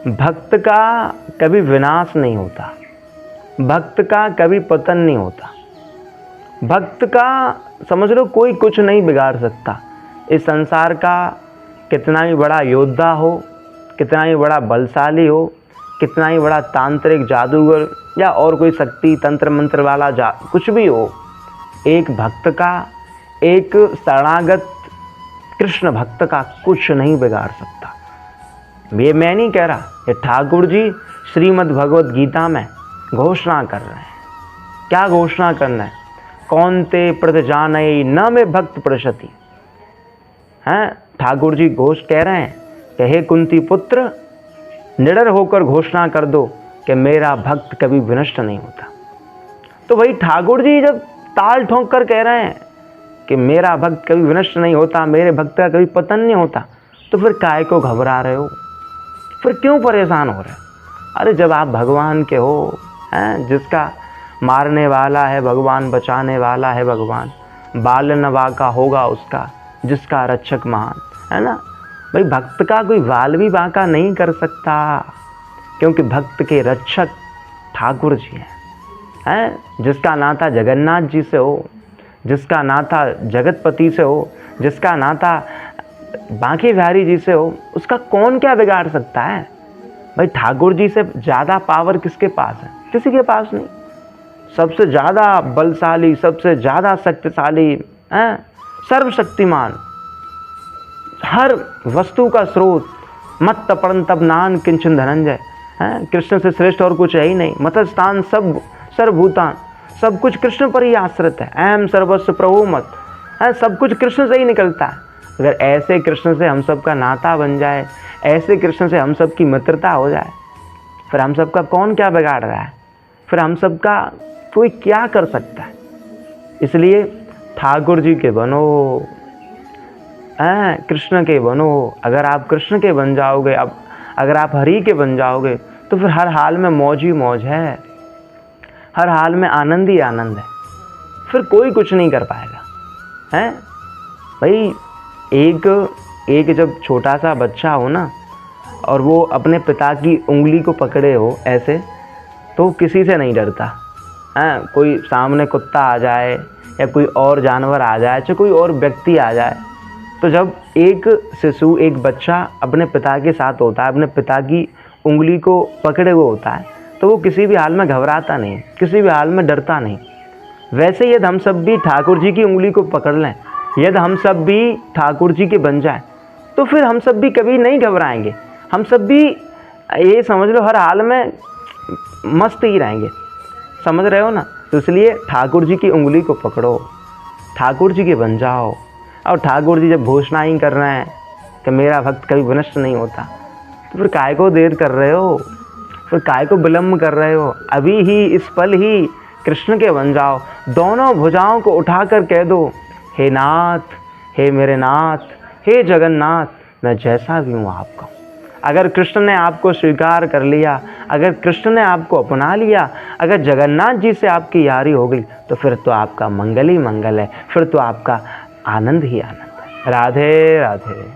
भक्त का कभी विनाश नहीं होता, भक्त का कभी पतन नहीं होता। भक्त का समझ लो कोई कुछ नहीं बिगाड़ सकता। इस संसार का कितना ही बड़ा योद्धा हो, कितना ही बड़ा बलशाली हो, कितना ही बड़ा तांत्रिक जादूगर या और कोई शक्ति तंत्र मंत्र वाला कुछ भी हो, एक भक्त का, एक शरणागत कृष्ण भक्त का कुछ नहीं बिगाड़ सकता। ये मैं नहीं कह रहा, ये ठाकुर जी श्रीमद् भगवत गीता में घोषणा कर रहे हैं। क्या घोषणा करना है? कौन ते प्रत जानई न में भक्त प्रशति। हैं, ठाकुर जी कह रहे हैं कि हे कुंती पुत्र, निडर होकर घोषणा कर दो कि मेरा भक्त कभी विनष्ट नहीं होता। तो वही ठाकुर जी जब ताल ठोंक कर कह रहे हैं कि मेरा भक्त कभी विनष्ट नहीं होता, मेरे भक्त का कभी पतन नहीं होता, तो फिर काहे को घबरा रहे हो? फिर क्यों परेशान हो रहे हो? अरे जब आप भगवान के हो, हैं, जिसका मारने वाला है भगवान, बचाने वाला है भगवान, बाल नवा का होगा उसका, जिसका रक्षक महान, है ना भाई। भक्त का कोई बाल भी बांका नहीं कर सकता, क्योंकि भक्त के रक्षक ठाकुर जी हैं। जिसका नाता जगन्नाथ जी से हो, जिसका नाता जगतपति से हो, जिसका नाता बांके बिहारी जी से हो, उसका कौन क्या बिगाड़ सकता है भाई। ठाकुर जी से ज़्यादा पावर किसके पास है? किसी के पास नहीं। सबसे ज़्यादा बलशाली, सबसे ज़्यादा शक्तिशाली, सर्वशक्तिमान, हर वस्तु का स्रोत, मत तपन तब नान किंचन धनंजय। कृष्ण से श्रेष्ठ और कुछ है ही नहीं। मत स्थान सब सर्वभूतान, सब कुछ कृष्ण पर ही आश्रित है। अहम सर्वस्व प्रभु मत, सब कुछ कृष्ण से ही निकलता है। अगर ऐसे कृष्ण से हम सब का नाता बन जाए, ऐसे कृष्ण से हम सब की मित्रता हो जाए, फिर हम सब का कौन क्या बिगाड़ रहा है? फिर हम सब का कोई क्या कर सकता है? इसलिए ठाकुर जी के बनो, कृष्ण के बनो। अगर आप कृष्ण के बन जाओगे, अब अगर आप हरि के बन जाओगे, तो फिर हर हाल में मौज ही मौज है, हर हाल में आनंद ही आनंद है। फिर कोई कुछ नहीं कर पाएगा। हैं भाई, एक जब छोटा सा बच्चा हो ना, और वो अपने पिता की उंगली को पकड़े हो ऐसे, तो किसी से नहीं डरता। कोई सामने कुत्ता आ जाए या कोई और जानवर आ जाए, चाहे कोई और व्यक्ति आ जाए, तो जब एक शिशु, एक बच्चा अपने पिता के साथ होता है, अपने पिता की उंगली को पकड़े हुए होता है, तो वो किसी भी हाल में घबराता नहीं, किसी भी हाल में डरता नहीं। वैसे यदि हम सब भी ठाकुर जी की उंगली को पकड़ लें, यदि हम सब भी ठाकुर जी के बन जाएं, तो फिर हम सब भी कभी नहीं घबराएंगे। हम सब भी ये समझ लो हर हाल में मस्त ही रहेंगे। समझ रहे हो ना? तो इसलिए ठाकुर जी की उंगली को पकड़ो, ठाकुर जी के बन जाओ। और ठाकुर जी जब घोषणा ही कर रहे हैं कि मेरा भक्त कभी विनष्ट नहीं होता, तो फिर काय को देर कर रहे हो? फिर काय को विलम्ब कर रहे हो? अभी ही, इस पल ही कृष्ण के बन जाओ। दोनों भुजाओं को उठाकर कह दो, हे नाथ, हे मेरे नाथ, हे जगन्नाथ, मैं जैसा भी हूँ आपका हूँ। अगर कृष्ण ने आपको स्वीकार कर लिया, अगर कृष्ण ने आपको अपना लिया, अगर जगन्नाथ जी से आपकी यारी हो गई, तो फिर तो आपका मंगल ही मंगल है, फिर तो आपका आनंद ही आनंद है। राधे राधे।